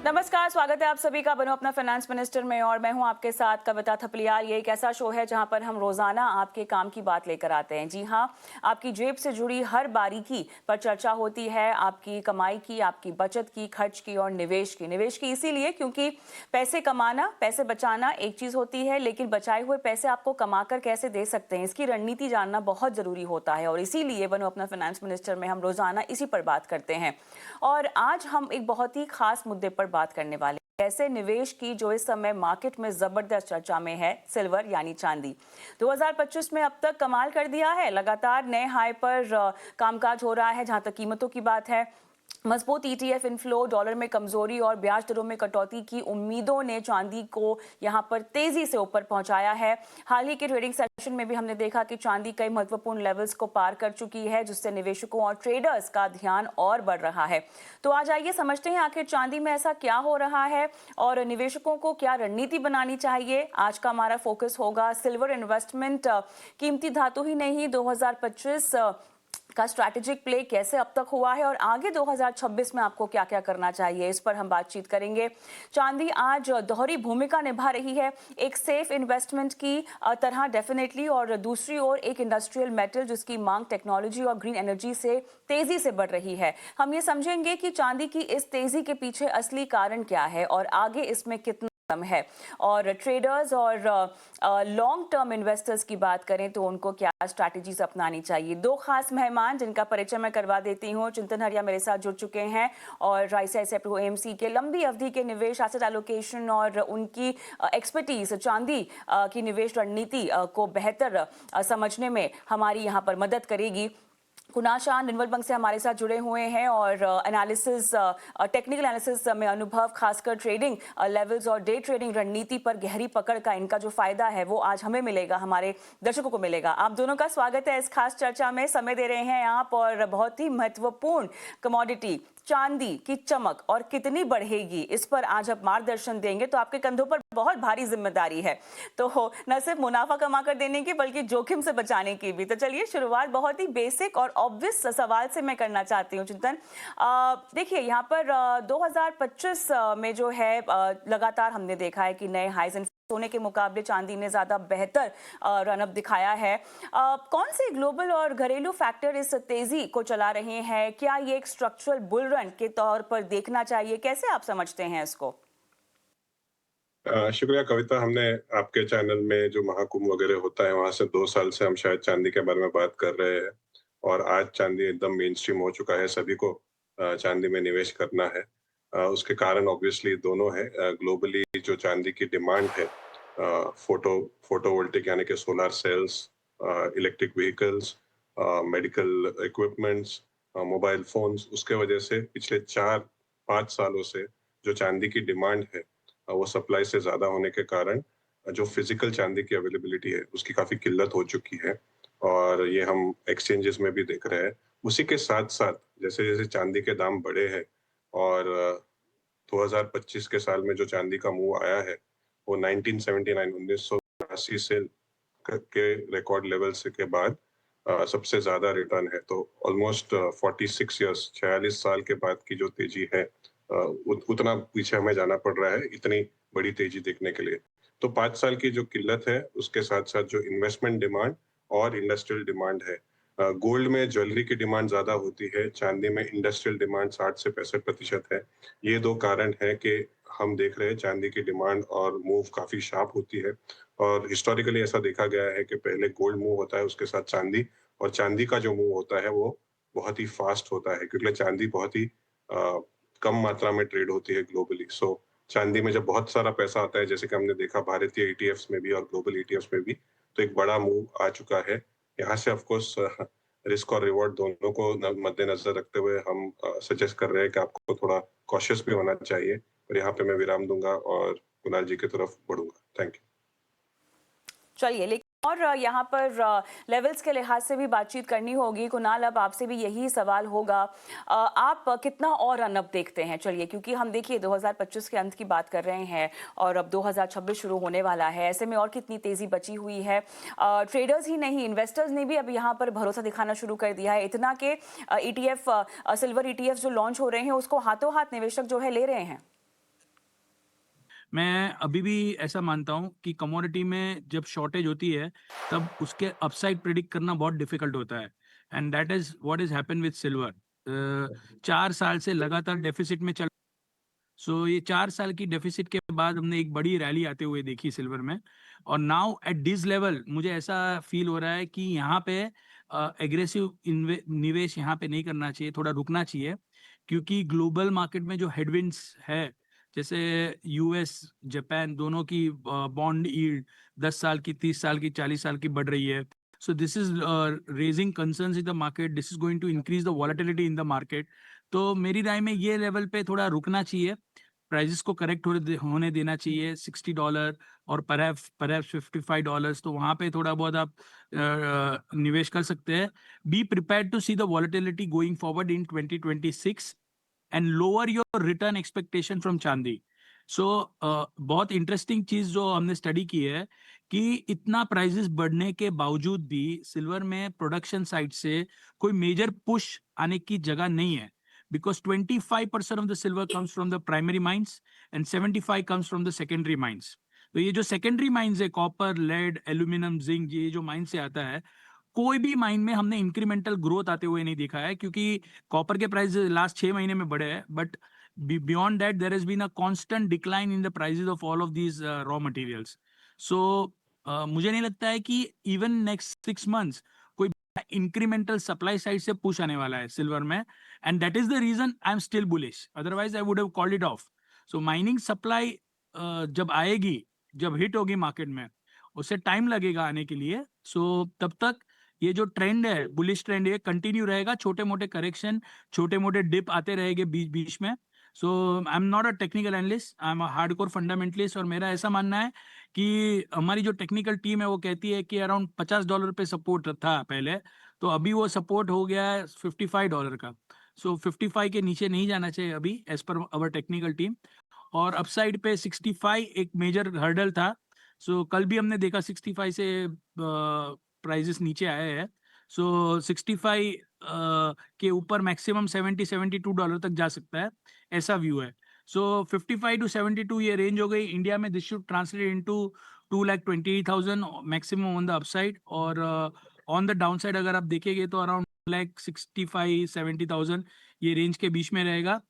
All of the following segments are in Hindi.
नमस्कार, स्वागत है आप सभी का बनो अपना फाइनेंस मिनिस्टर में। और मैं हूं आपके साथ कविता थपलियाल। ये एक ऐसा शो है जहां पर हम रोजाना आपके काम की बात लेकर आते हैं। जी हां, आपकी जेब से जुड़ी हर बारीकी पर चर्चा होती है, आपकी कमाई की, आपकी बचत की, खर्च की और निवेश की। निवेश की इसीलिए क्योंकि पैसे कमाना, पैसे बचाना एक चीज होती है, लेकिन बचाए हुए पैसे आपको कमाकर कैसे दे सकते हैं, इसकी रणनीति जानना बहुत जरूरी होता है। और इसीलिए बनो अपना फाइनेंस मिनिस्टर में हम रोजाना इसी पर बात करते हैं। और आज हम एक बहुत ही खास मुद्दे पर बात करने वाले हैं, ऐसे निवेश की जो इस समय मार्केट में जबरदस्त चर्चा में है, सिल्वर यानी चांदी। 2025 में अब तक कमाल कर दिया है, लगातार नए हाई पर कामकाज हो रहा है। जहां तक कीमतों की बात है, मजबूत ईटीएफ इनफ्लो, डॉलर में कमजोरी और ब्याज दरों में कटौती की उम्मीदों ने चांदी को यहां पर तेजी से ऊपर पहुंचाया है। हाल ही के ट्रेडिंग सेशन में भी हमने देखा कि चांदी कई महत्वपूर्ण लेवल्स को पार कर चुकी है, जिससे निवेशकों और ट्रेडर्स का ध्यान और बढ़ रहा है। तो आज आइए समझते हैं आखिर चांदी में ऐसा क्या हो रहा है और निवेशकों को क्या रणनीति बनानी चाहिए। आज का हमारा फोकस होगा सिल्वर इन्वेस्टमेंट, कीमती धातु ही नहीं, 2025 का स्ट्रैटेजिक प्ले कैसे अब तक हुआ है और आगे 2026 में आपको क्या क्या करना चाहिए, इस पर हम बातचीत करेंगे। चांदी आज दोहरी भूमिका निभा रही है, एक सेफ इन्वेस्टमेंट की तरह डेफिनेटली, और दूसरी ओर एक इंडस्ट्रियल मेटल जिसकी मांग टेक्नोलॉजी और ग्रीन एनर्जी से तेजी से बढ़ रही है। हम ये समझेंगे कि चांदी की इस तेजी के पीछे असली कारण क्या है और आगे इसमें कितना है। और ट्रेडर्स और लॉन्ग टर्म इन्वेस्टर्स की बात करें तो उनको क्या स्ट्रैटेजीज अपनानी चाहिए। दो खास मेहमान जिनका परिचय मैं करवा देती हूँ। चिंतन हरिया मेरे साथ जुड़ चुके हैं और आईसीआईसीआई प्रू एएमसी के लंबी अवधि के निवेश, एसेट एलोकेशन और उनकी एक्सपर्टीज चांदी की निवेश रणनीति को बेहतर समझने में हमारी यहाँ पर मदद करेगी। कुणाल शाह निर्मल बैंक से हमारे साथ जुड़े हुए हैं और एनालिसिस, टेक्निकल एनालिसिस में अनुभव, खासकर ट्रेडिंग लेवल्स और डे ट्रेडिंग रणनीति पर गहरी पकड़ का इनका जो फायदा है वो आज हमें मिलेगा, हमारे दर्शकों को मिलेगा। आप दोनों का स्वागत है इस खास चर्चा में। समय दे रहे हैं आप और बहुत ही महत्वपूर्ण कमोडिटी चांदी की चमक और कितनी बढ़ेगी, इस पर आज आप मार्गदर्शन देंगे। तो आपके कंधों पर बहुत भारी जिम्मेदारी है, तो न सिर्फ मुनाफा कमा कर देने की बल्कि जोखिम से बचाने की भी। तो चलिए शुरुआत बहुत ही बेसिक और ऑब्वियस सवाल से मैं करना चाहती हूँ। चिंतन, देखिए यहाँ पर 2025 में जो है लगातार हमने देखा है कि नए हाइज, सोने के मुकाबले चांदी ने ज्यादा बेहतर रनअप दिखाया है। कौन से ग्लोबल और घरेलू फैक्टर इस तेजी को चला रहे हैं? क्या ये एक स्ट्रक्चरल बुल रन के तौर पर देखना चाहिए? कैसे आप समझते हैं इसको? शुक्रिया कविता। हमने आपके चैनल में जो महाकुंभ वगैरह होता है वहां से 2 साल से हम शायद चांदी के बारे में बात कर रहे हैं और आज चांदी एकदम मेन स्ट्रीम हो चुका है, सभी को चांदी में निवेश करना है। उसके कारण ऑब्वियसली दोनों है। ग्लोबली जो चांदी की डिमांड है, फोटोवोल्टिक यानी कि solar cells, electric vehicles, medical equipments, mobile phones, उसके वजह से पिछले 4-5 सालों से जो चांदी की डिमांड है वो सप्लाई से ज्यादा होने के कारण जो फिजिकल चांदी की अवेलेबिलिटी है उसकी काफी किल्लत हो चुकी है और ये हम एक्सचेंजेस में भी देख रहे हैं। उसी के साथ साथ जैसे जैसे चांदी के दाम बढ़े हैं और 2025 के साल में जो चांदी का मूव आया है वो 1979 1982 से के रिकॉर्ड लेवल से के बाद सबसे ज्यादा रिटर्न है। तो ऑलमोस्ट 46 इयर्स, 46 साल के बाद की जो तेजी है, उतना पीछे हमें जाना पड़ रहा है इतनी बड़ी तेजी देखने के लिए। तो 5 साल की जो किल्लत है उसके साथ साथ जो इन्वेस्टमेंट डिमांड और इंडस्ट्रियल डिमांड है, गोल्ड में ज्वेलरी की डिमांड ज्यादा होती है, चांदी में इंडस्ट्रियल डिमांड 60 से 65% है। ये दो कारण है कि हम देख रहे हैं चांदी की डिमांड और मूव काफी शार्प होती है। और हिस्टोरिकली ऐसा देखा गया है कि पहले गोल्ड मूव होता है उसके साथ चांदी, और चांदी का जो मूव होता है वो बहुत ही फास्ट होता है क्योंकि चांदी बहुत ही कम मात्रा में ट्रेड होती है ग्लोबली। सो चांदी में जब बहुत सारा पैसा आता है, जैसे कि हमने देखा भारतीय ईटीएफ्स में भी और ग्लोबल ईटीएफ्स में भी, तो एक बड़ा मूव आ चुका है। यहाँ से ऑफ कोर्स रिस्क और रिवॉर्ड दोनों को मद्देनजर रखते हुए हम सजेस्ट कर रहे हैं कि आपको थोड़ा कॉशियस भी होना चाहिए। और यहाँ पे मैं विराम दूंगा और कुणाल जी की तरफ बढ़ूंगा। Thank you. चलिए, लेकिन और यहाँ पर लेवल्स के लिहाज से भी बातचीत करनी होगी। कुणाल, अब आपसे भी यही सवाल होगा, आप कितना और रनअप देखते हैं? चलिए, क्योंकि हम देखिए 2025 के अंत की बात कर रहे हैं और अब 2026 शुरू होने वाला है, ऐसे में और कितनी तेजी बची हुई है? ट्रेडर्स ही नहीं, इन्वेस्टर्स ने भी अब यहाँ पर भरोसा दिखाना शुरू कर दिया है, इतना कि ईटीएफ, सिल्वर ईटीएफ जो लॉन्च हो रहे हैं उसको हाथों हाथ निवेशक जो है ले रहे हैं। मैं अभी भी ऐसा मानता हूँ कि कमोडिटी में जब शॉर्टेज होती है तब उसके अपसाइड प्रिडिक्ट करना बहुत डिफिकल्ट होता है, and that is what is happen with silver. 4 साल से लगातार डेफिसिट में चल, सो ये 4 साल की डेफिसिट के बाद हमने एक बड़ी रैली आते हुए देखी सिल्वर में। और नाउ एट दिस लेवल मुझे ऐसा फील हो रहा है कि यहाँ पे एग्रेसिव निवेश यहाँ पे नहीं करना चाहिए, थोड़ा रुकना चाहिए, क्योंकि ग्लोबल मार्केट में जो हेडविंड्स है, जैसे यूएस जापान दोनों की बॉन्ड यील्ड 10 साल की, 30 साल की, 40 साल की बढ़ रही है। So this is raising concerns in the market, this is going to increase the volatility in the market. तो मेरी राय में ये लेवल पे थोड़ा रुकना चाहिए, प्राइजेस को करेक्ट होने देना चाहिए $60 और परहैप्स $55, तो वहां पे थोड़ा बहुत आप निवेश कर सकते हैं। Be prepared to see the volatility going forward in 2026 and lower your return expectation from चांदी। सो बहुत इंटरेस्टिंग चीज जो हमने स्टडी की है कि इतना प्राइजेस बढ़ने के बावजूद भी सिल्वर में प्रोडक्शन साइड से कोई मेजर पुश आने की जगह नहीं है, because 25% of the silver comes from the primary mines and 75 comes from the secondary mines. तो ये जो सेकेंडरी माइंस है, कॉपर, लेड, एल्यूमिनियम, जिंक, ये जो माइन से आता है, कोई भी माइन में हमने इंक्रीमेंटल ग्रोथ आते हुए नहीं देखा है, क्योंकि कॉपर के प्राइस लास्ट 6 महीने में बढ़े हैं, but beyond that there has been a constant decline in the prices of all of these raw materials. So मुझे नहीं लगता है कि इवन नेक्स्ट 6 मंथ्स कोई इंक्रीमेंटल सप्लाई साइड से पुश आने वाला है सिल्वर में, and that is the reason I am still bullish, otherwise I would have called it off. So mining supply जब आएगी, जब हिट होगी मार्केट में, उससे टाइम लगेगा आने के लिए। सो तब तक ये जो ट्रेंड है, बुलिश ट्रेंड, ये कंटिन्यू रहेगा, छोटे मोटे करेक्शन, छोटे मोटे डिप आते रहेंगे बीच बीच में। So I am not a technical analyst, I am a hardcore fundamentalist, और मेरा ऐसा मानना है कि हमारी जो टेक्निकल टीम है वो कहती है कि अराउंड $50 पे सपोर्ट था पहले, तो अभी वो सपोर्ट हो गया है $55 का। सो 55 के नीचे नहीं जाना चाहिए अभी, एज पर अवर टेक्निकल टीम। और अपसाइड पे 65 एक मेजर हर्डल था। सो कल भी हमने देखा 65 से प्राइजेस नीचे आए हैं। सो 65 के ऊपर मैक्सिमम $70-72 तक जा सकता है, ऐसा व्यू है। सो 55 to 72 ये रेंज हो गई इंडिया में। This should translate into 2,20,000 maximum on the upside, और ऑन द डाउन साइड अगर आप देखेंगे तो अराउंड 65-70,000 ये रेंज के बीच में रहेगा।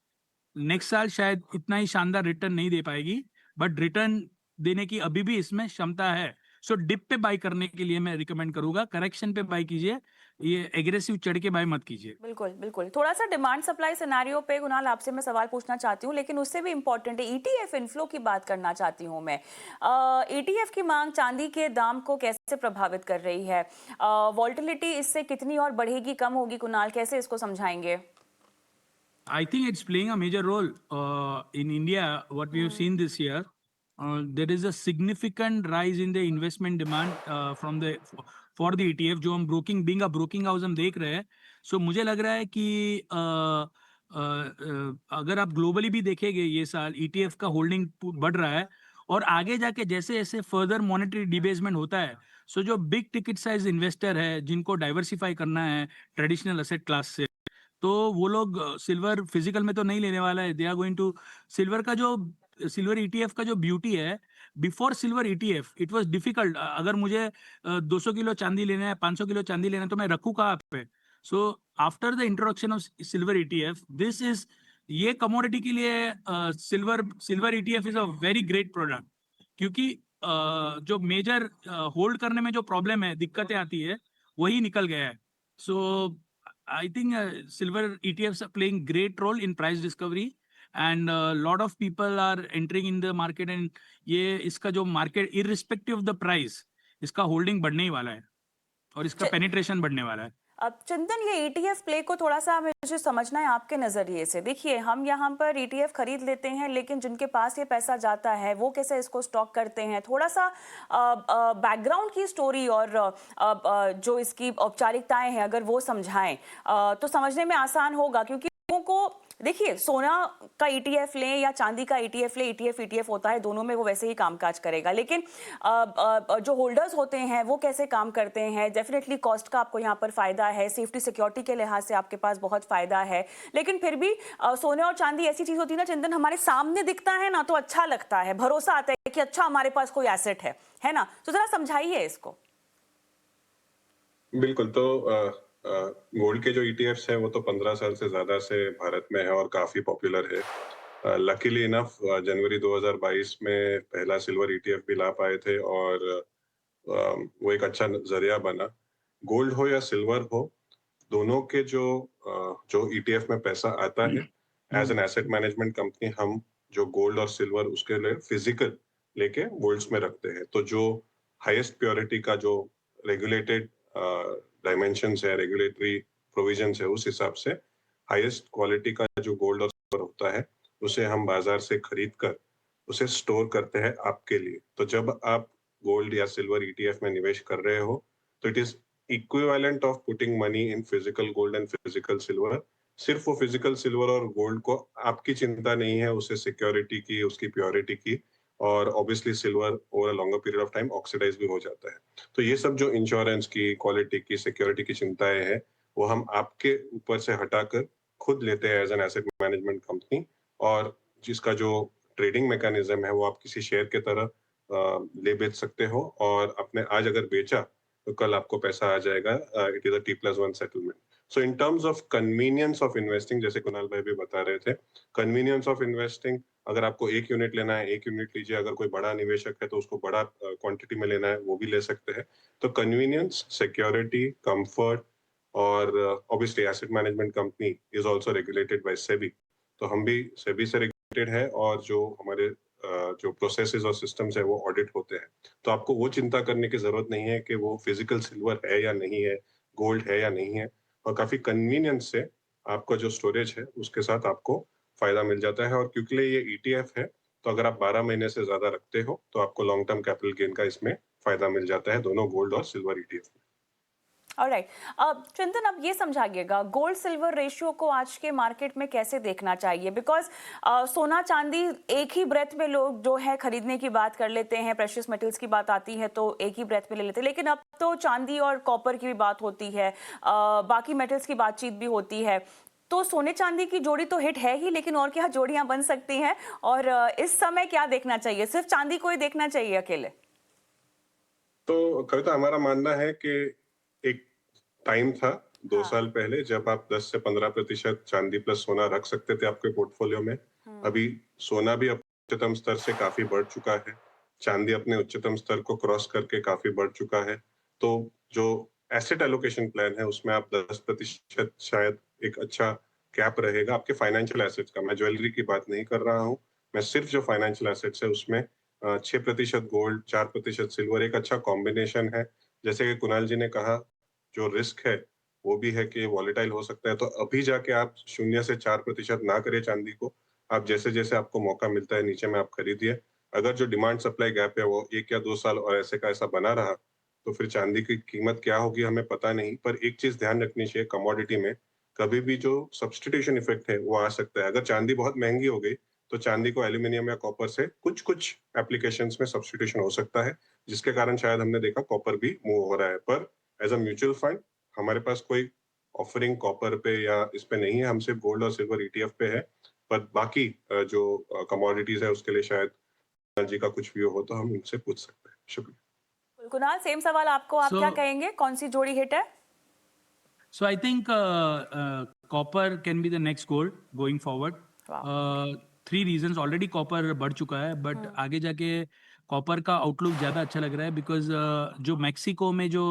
नेक्स्ट साल शायद इतना ही शानदार रिटर्न नहीं दे पाएगी, बट रिटर्न देने की अभी भी इसमें क्षमता है। सो डिप पे बाय करने के लिए मैं रिकमेंड करूंगा, करेक्शन पे बाय कीजिए, ये एग्रेसिव चढ़ के बाय मत कीजिए। बिल्कुल बिल्कुल। थोड़ा सा डिमांड सप्लाई सिनेरियो पे कुणाल आपसे मैं सवाल पूछना चाहती हूँ, लेकिन उससे भी इम्पोर्टेंट है ईटीएफ इनफ्लो की बात करना चाहती हूँ मैं। ईटीएफ की मांग चांदी के दाम को कैसे प्रभावित कर रही है? वॉल्टिलिटी इससे कितनी और बढ़ेगी, कम होगी? कुणाल कैसे इसको समझाएंगे? I think it's playing a major role in India. What we have seen this year, there is a significant rise in the investment demand from the for the ETF जो हम broking, being a broking house हम देख रहे हैं। सो मुझे लग रहा है कि अगर आप ग्लोबली भी देखेंगे ये साल ETF का होल्डिंग बढ़ रहा है, और आगे जाके जैसे जैसे फर्दर मॉनेटरी डिबेसमेंट होता है, सो जो बिग टिकट साइज इन्वेस्टर है जिनको डाइवर्सिफाई करना है ट्रेडिशनल असेट क्लास से, तो वो लोग सिल्वर फिजिकल में तो नहीं लेने वाला है। They are going to silver का जो सिल्वर ईटीएफ का जो ब्यूटी है, before silver ETF it was difficult. अगर मुझे 200 किलो चांदी लेना है, 500 किलो चांदी लेना है, तो मैं रखूँ कहाँ पे? So after the introduction of silver ETF, this is, ये कमोडिटी के लिए silver ETF is a very great product, क्योंकि जो मेजर होल्ड करने में जो प्रॉब्लम है, दिक्कतें आती है, वही निकल गया है। सो I think silver ETFs are playing great role in price discovery, and a lot of people are entering in the market, and ये इसका जो market irrespective of the price, इसका होल्डिंग बढ़ने ही वाला है और इसका पेनिट्रेशन बढ़ने वाला है। अब चंदन, ये ईटीएफ प्ले को थोड़ा सा मुझे समझना है आपके नजरिए से। देखिए, हम यहाँ पर ईटीएफ खरीद लेते हैं, लेकिन जिनके पास ये पैसा जाता है वो कैसे इसको स्टॉक करते हैं? थोड़ा सा बैकग्राउंड की स्टोरी और जो इसकी औपचारिकताएं हैं अगर वो समझाएं तो समझने में आसान होगा, क्योंकि लोगों को देखिए, सोना का ईटीएफ लें या चांदी का ईटीएफ लें, ईटीएफ होता है, दोनों में वो वैसे ही कामकाज करेगा। लेकिन जो होल्डर्स होते हैं वो कैसे काम करते हैं? डेफिनेटली कॉस्ट का आपको यहाँ पर फायदा है, सेफ्टी सिक्योरिटी के लिहाज से आपके पास बहुत फायदा है। लेकिन फिर भी सोने और चांदी ऐसी चीज होती है ना चंदन, हमारे सामने दिखता है ना तो अच्छा लगता है, भरोसा आता है कि अच्छा हमारे पास कोई एसेट है ना? तो जरा समझाइए इसको। बिल्कुल, तो गोल्ड के जो ईटीएफ्स हैं वो तो 15 साल से ज़्यादा से भारत में है और काफ़ी पॉपुलर है। लकीली इनफ जनवरी 2022 में पहला सिल्वर ईटीएफ भी ला पाए थे और वो एक अच्छा ज़रिया बना। गोल्ड हो या सिल्वर हो, दोनों के जो ईटीएफ में पैसा आता है, as an asset management company हम जो गोल्ड और सिल्वर उसके लिए फिज़िकल लेके गोल्ड्स में रखते हैं। तो जो हाईएस्ट प्योरिटी का जो रेगुलेटेड डायमेंशंस है, रेगुलेटरी प्रोविजंस है, उस हिसाब से हाईएस्ट क्वालिटी का जो गोल्ड और सिल्वर होता है, उसे हम बाजार से खरीद कर उसे स्टोर करते हैं आपके लिए। तो जब आप गोल्ड या सिल्वर ईटीएफ में निवेश कर रहे हो, तो it is equivalent of putting money in physical gold and physical silver. सिर्फ वो फिजिकल सिल्वर और गोल्ड को आपकी चिंता नहीं है, उसे सिक्योरिटी की, उसकी प्योरिटी की, और obviously silver over a longer period of time oxidize भी हो जाता है। तो ये सब जो इंश्योरेंस की, क्वालिटी की, सिक्योरिटी की चिंताएं हैं, वो हम आपके ऊपर से हटाकर खुद लेते हैं as an asset management company. और जिसका जो ट्रेडिंग मैकेनिज्म है वो आप किसी शेयर के तरह ले बेच सकते हो, और अपने आज अगर बेचा तो कल आपको पैसा आ जाएगा। It is a T+1 settlement. So in terms of convenience of investing, जैसे कुणाल भाई भी बता रहे थे, कन्वीनियंस ऑफ इन्वेस्टिंग, अगर आपको एक यूनिट लेना है, एक यूनिट लीजिए। अगर कोई बड़ा निवेशक है तो उसको बड़ा क्वांटिटी में लेना है, वो भी ले सकते हैं। तो कन्वीनियंस, सिक्योरिटी, कंफर्ट, और obviously asset management company is also regulated by SEBI. तो हम भी सेबी से रेगुलेटेड है, और जो हमारे जो प्रोसेसेस और सिस्टम्स है वो ऑडिट होते हैं। तो आपको वो चिंता करने की जरूरत नहीं है कि वो फिजिकल सिल्वर है या नहीं है, गोल्ड है या नहीं है। और काफी कन्वीनियंस से आपका जो स्टोरेज है उसके साथ आपको फायदा मिल जाता है। और क्योंकि ये ईटीएफ है, तो अगर आप 12 महीने से ज्यादा रखते हो तो आपको लॉन्ग टर्म कैपिटल गेन का इसमें फायदा मिल जाता है, दोनों गोल्ड और सिल्वर ईटीएफ में। ऑलराइट, अब चंदन अब ये समझाइएगा गोल्ड सिल्वर रेशियो को आज के मार्केट में कैसे देखना चाहिए? बिकॉज सोना चांदी एक ही ब्रेथ में लोग जो है खरीदने की बात कर लेते हैं, प्रेशियस मेटल्स की बात आती है तो एक ही ब्रेथ में ले लेते हैं, लेकिन अब तो चांदी और कॉपर की भी बात होती है, बाकी मेटल्स की बातचीत भी होती है। तो सोने चांदी की जोड़ी तो हिट है ही, लेकिन और क्या जोड़ियां बन सकती हैं? और इस समय क्या देखना चाहिए? सिर्फ चांदी को ही देखना चाहिए अकेले? तो कविता, हमारा मानना है कि एक टाइम था 2 हाँ। साल पहले जब आप 10 से 15% चांदी प्लस सोना रख सकते थे आपके पोर्टफोलियो में। अभी सोना भी उच्चतम स्तर से काफी बढ़ चुका है, चांदी अपने उच्चतम स्तर को क्रॉस करके काफी बढ़ चुका है। तो जो एसेट एलोकेशन प्लान है उसमें आप 10% शायद एक अच्छा कैप रहेगा आपके फाइनेंशियल एसेट्स का। मैं ज्वेलरी की बात नहीं कर रहा हूँ, मैं सिर्फ जो फाइनेंशियल एसेट्स है उसमें 6% गोल्ड, 4% सिल्वर एक अच्छा कॉम्बिनेशन है। जैसे कि कुणाल जी ने कहा, जो रिस्क है वो भी है कि वॉलेटाइल हो सकता है। तो अभी जाके आप 0 से 4% ना करें चांदी को। आप जैसे-जैसे आपको मौका मिलता है नीचे में आप खरीदिए। अगर जो डिमांड सप्लाई गैप है वो 1 या 2 साल और ऐसे का ऐसा बना रहा, तो फिर चांदी की कीमत क्या होगी हमें पता नहीं। पर एक चीज़ ध्यान रखनी चाहिए, कमोडिटी में कभी भी जो सब्स्टिट्यूशन इफेक्ट है वो आ सकता है। अगर चांदी बहुत महँगी हो गई, तो चांदी को एल्यूमीनियम या कॉपर से कुछ-कुछ एप्लीकेशंस में सब्स्टिट्यूशन हो सकता है, जिसके कारण शायद हमने देखा कॉपर भी मूव हो रहा है। पर एज़ अ म्यूचुअल फंड हमारे पास कोई ऑफरिंग कॉपर पे या इस पे नहीं है, हम सिर्फ गोल्ड और सिल्वर ईटीएफ पे है। पर बाकी जो कमोडिटीज है उसके लिए शायद जी का कुछ व्यू हो तो हम उनसे पूछ सकते हैं। शुक्रिया। कुणाल, सेम सवाल आपको, आप क्या So कहेंगे, कौन सी जोड़ी हिट है? So I think copper can be the next gold going forward. वाह। 3 reasons. Already copper बढ़ चुका है, but आगे जाके कॉपर का आउटलुक ज़्यादा अच्छा लग रहा है बिकॉज जो मैक्सिको में जो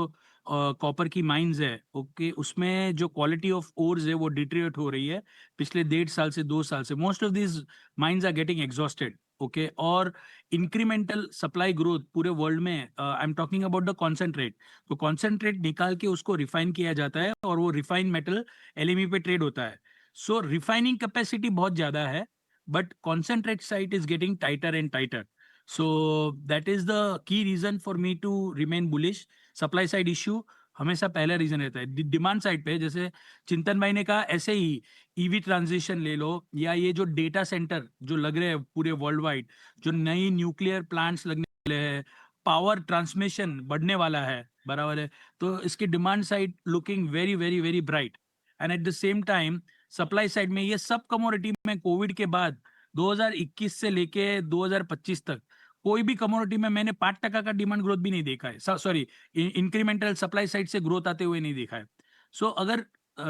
कॉपर की माइंस है, ओके, उसमें जो क्वालिटी ऑफ ओर्स है वो डिटेरियोरेट हो रही है पिछले 1.5 साल से 2 साल से। Most of this mines are getting exhausted, okay. और इंक्रीमेंटल सप्लाई ग्रोथ पूरे वर्ल्ड में, I am talking about the concentrate. तो कॉन्सेंट्रेट निकाल के उसको रिफाइन किया जाता है और वो रिफाइन मेटल एलएमई पे ट्रेड होता है। सो रिफाइनिंग कैपेसिटी बहुत ज्यादा है, but concentrate site is getting tighter and tighter. So that is the key reason for me to remain bullish. Supply side issue, हमेशा पहला रीजन रहता है। डिमांड साइड पे जैसे चिंतन भाई ने कहा, ऐसे ही ईवी ट्रांजिशन ले लो, या ये जो डेटा सेंटर जो लग रहे हैं पूरे वर्ल्ड वाइड, जो नई न्यूक्लियर प्लांट्स लगने वाले हैं, पावर ट्रांसमिशन बढ़ने वाला है, बराबर है, तो इसकी demand side looking very very very bright. And at the same time supply side में ये सब कमोडिटी में कोविड के बाद 2021 से लेके 2025 तक कोई भी कमोडिटी में मैंने 5% का डिमांड ग्रोथ भी नहीं देखा है, सॉरी इंक्रीमेंटल सप्लाई साइड से ग्रोथ आते हुए नहीं देखा है। सो अगर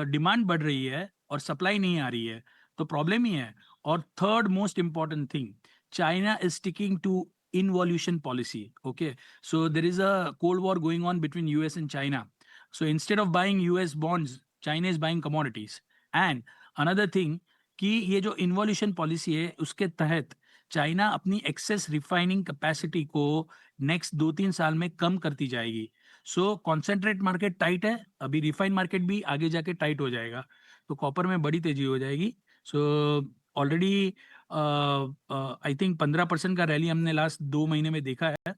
डिमांड बढ़ रही है और सप्लाई नहीं आ रही है तो प्रॉब्लम ही है। और third most important thing, China is sticking to involution policy. Okay, so there is a cold war going on between US and China. So instead of buying US bonds, China is buying commodities. And another thing कि ये जो इन्वॉल्यूशन पॉलिसी है उसके तहत चाइना अपनी एक्सेस रिफाइनिंग कैपेसिटी को नेक्स्ट 2-3 साल में कम करती जाएगी। सो कॉन्सेंट्रेट मार्केट टाइट है अभी, रिफाइन मार्केट भी आगे जाके टाइट हो जाएगा, तो कॉपर में बड़ी तेजी हो जाएगी। सो ऑलरेडी आई थिंक 15% का रैली हमने लास्ट 2 महीने में देखा है।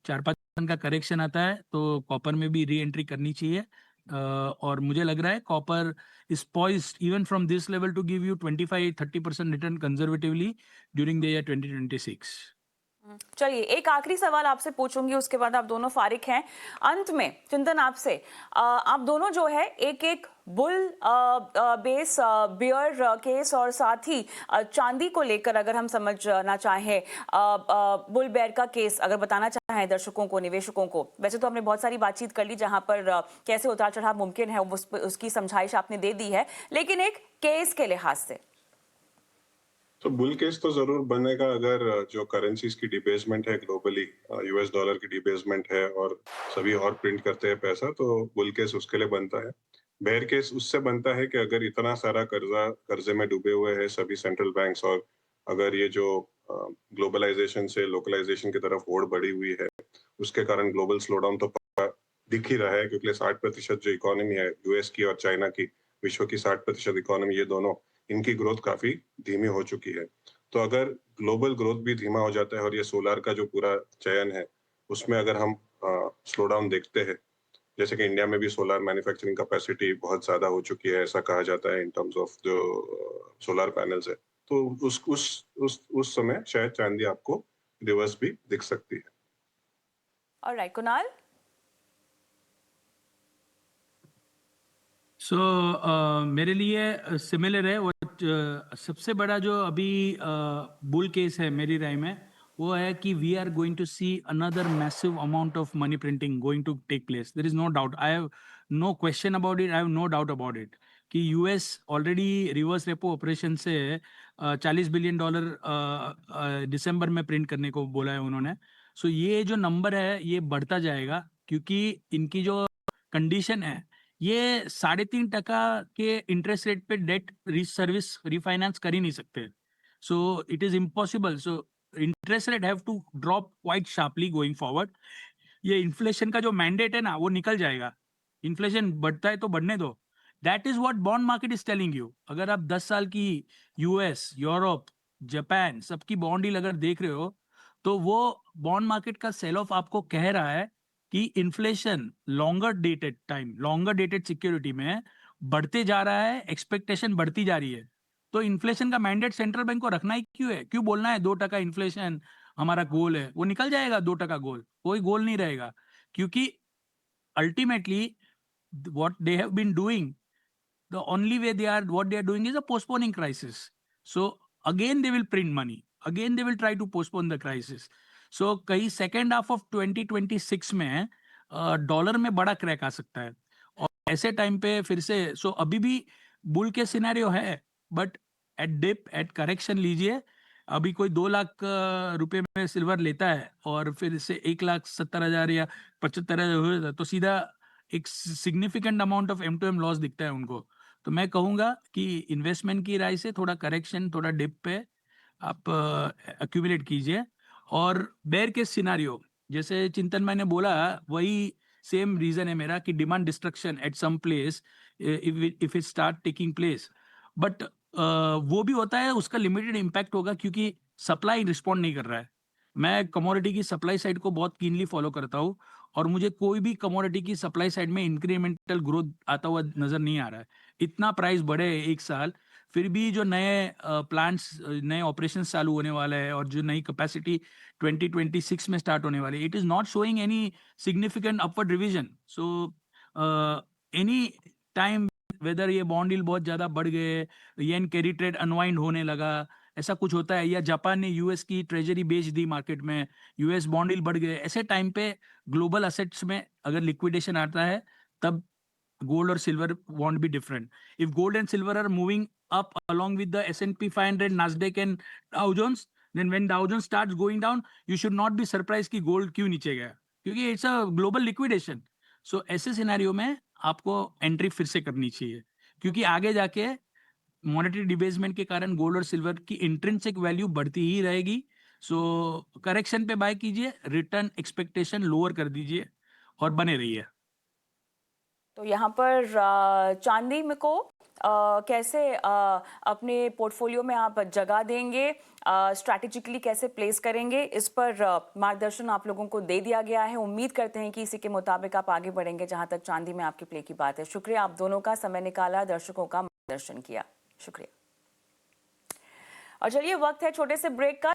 4-5% का करेक्शन आता है तो कॉपर में भी री एंट्री करनी चाहिए। और मुझे लग रहा है copper is poised even from this level to give you 25-30% return conservatively during the year 2026. चलिए एक आखिरी सवाल आपसे पूछूंगी, उसके बाद आप दोनों फारिग हैं। अंत में चिंतन आपसे, आप दोनों जो है एक एक बुल बेस बियर केस और साथ ही चांदी को लेकर अगर हम समझना चाहें, बुल बेयर का केस अगर बताना चाहें दर्शकों को, निवेशकों को। वैसे तो हमने बहुत सारी बातचीत कर ली जहां पर कैसे उतार चढ़ाव मुमकिन है उसकी समझाइश आपने दे दी है, लेकिन एक केस के लिहाज से तो बुल केस तो जरूर बनेगा अगर जो करेंसीज की डिबेसमेंट है ग्लोबली, यूएस डॉलर की डिबेसमेंट है और सभी और प्रिंट करते हैं पैसा, तो बुल केस उसके लिए बनता है। बेयर केस उससे बनता है कि अगर इतना सारा कर्जे में डूबे हुए हैं सभी सेंट्रल बैंक्स, और अगर ये जो ग्लोबलाइजेशन से लोकलाइजेशन की तरफ ओर बढ़ी हुई है उसके कारण ग्लोबल स्लोडाउन तो दिख ही रहा है, क्योंकि 60% जो इकोनॉमी है यूएस की और चाइना की, विश्व की 60% इकोनॉमी, ये दोनों इनकी ग्रोथ काफी धीमी हो चुकी है। तो अगर ग्लोबल ग्रोथ भी धीमा हो जाता है और ये सोलार का जो पूरा चयन है उसमें अगर हम स्लो डाउन देखते हैं, जैसे कि इंडिया में भी सोलार मैन्युफैक्चरिंग कैपेसिटी बहुत ज्यादा हो चुकी है ऐसा कहा जाता है इन टर्म्स ऑफ जो सोलार पैनल्स है, तो उस समय शायद चांदी आपको रिवर्स भी दिख सकती है। ऑलराइट, कुणाल। सो मेरे लिए सिमिलर है। वो सबसे बड़ा जो अभी बुल केस है मेरी राय में वो है कि we are going to see another massive amount of money printing going to take place. There is no doubt, I have no question about it, I have no doubt about it कि US already reverse repo operation से $40 बिलियन दिसंबर में प्रिंट करने को बोला है उन्होंने। सो ये जो नंबर है ये बढ़ता जाएगा क्योंकि इनकी जो कंडीशन है ये 3.5% के इंटरेस्ट रेट पे डेट सर्विस रिफाइनेंस कर ही नहीं सकते। So it is impossible. So interest rate have to drop quite sharply going forward. ये इन्फ्लेशन का जो मैंडेट है ना वो निकल जाएगा। इन्फ्लेशन बढ़ता है तो बढ़ने दो, that is what bond market is telling you. अगर आप 10 साल की यूएस, यूरोप, जापान सबकी बॉन्ड डील अगर देख रहे हो तो वो बॉन्ड मार्केट का सेल ऑफ आपको कह रहा है कि inflation longer dated time, longer dated security में बढ़ते जा रहा है, एक्सपेक्टेशन बढ़ती जा रही है। तो इन्फ्लेशन का मैंडेट सेंट्रल बैंक को रखना ही क्यों है? क्यों बोलना है 2% इन्फ्लेशन हमारा गोल है? वो निकल जाएगा 2% गोल, कोई गोल नहीं रहेगा क्योंकि ultimately what they have been doing, the only way what they are doing is a postponing crisis. So again they will print money, again they will try to postpone the crisis. So कहीं second half of 2026 में डॉलर में बड़ा क्रैक आ सकता है और ऐसे टाइम पे फिर से अभी भी बुल के सिनेरियो है, but at dip at correction लीजिए। अभी कोई 2 लाख रुपए में सिल्वर लेता है और फिर से 1,70,000 या 75,000 हो जाता है तो सीधा एक significant amount of M2M loss दिखता है उनको। तो मैं कहूंगा कि इन्वेस्टमेंट की राय से थोड़ा करेक्शन, थोड़ा डिप पे आप एक्यूमुलेट कीजिए। और बेयर केस सिनारियो जैसे चिंतन मैंने बोला वही सेम रीजन है मेरा कि demand destruction at some place if it start taking place, but वो भी होता है उसका लिमिटेड इम्पैक्ट होगा क्योंकि सप्लाई रिस्पॉन्ड नहीं कर रहा है। मैं कमोडिटी की सप्लाई साइड को बहुत कीनली फॉलो करता हूँ और मुझे कोई भी कमोडिटी की सप्लाई साइड में इंक्रीमेंटल ग्रोथ आता हुआ नजर नहीं आ रहा है। इतना प्राइस बढ़े है एक साल, फिर भी जो नए प्लांट्स, नए ऑपरेशंस चालू होने वाले हैं और जो नई कैपेसिटी 2026 में स्टार्ट होने वाली है, it is not showing any significant upward revision. So any time whether ये बॉन्ड यील्ड बहुत ज्यादा बढ़ गए, येन कैरी ट्रेड अनवाइंड होने लगा, ऐसा कुछ होता है, या जापान ने यूएस की ट्रेजरी बेच दी मार्केट में, यूएस बॉन्ड यील्ड बढ़ गए, ऐसे टाइम पे ग्लोबल असेट्स में अगर लिक्विडेशन आता है तब gold or silver won't be different. If gold and silver are moving up along with the S&P 500, Nasdaq and Dow Jones, then when Dow Jones starts going down, you should not be surprised कि gold क्यों नीचे गया, क्योंकि it's a global liquidation. So ऐसे सिनेरियो में आपको एंट्री फिर से करनी चाहिए, क्योंकि आगे जाके मॉनेटरी डिबेसमेंट के कारण गोल्ड और सिल्वर की इंट्रिंसिक वैल्यू बढ़ती ही रहेगी। सो करेक्शन पे बाय कीजिए, रिटर्न एक्सपेक्टेशन लोअर कर दीजिए और बने रहिए। तो यहाँ पर चांदी में को कैसे अपने पोर्टफोलियो में आप जगह देंगे, स्ट्रैटेजिकली कैसे प्लेस करेंगे, इस पर मार्गदर्शन आप लोगों को दे दिया गया है। उम्मीद करते हैं कि इसी के मुताबिक आप आगे बढ़ेंगे जहाँ तक चांदी में आपके प्ले की बात है। शुक्रिया आप दोनों का, समय निकाला, दर्शकों का मार्गदर्शन किया, शुक्रिया। और चलिए वक्त है छोटे से ब्रेक का।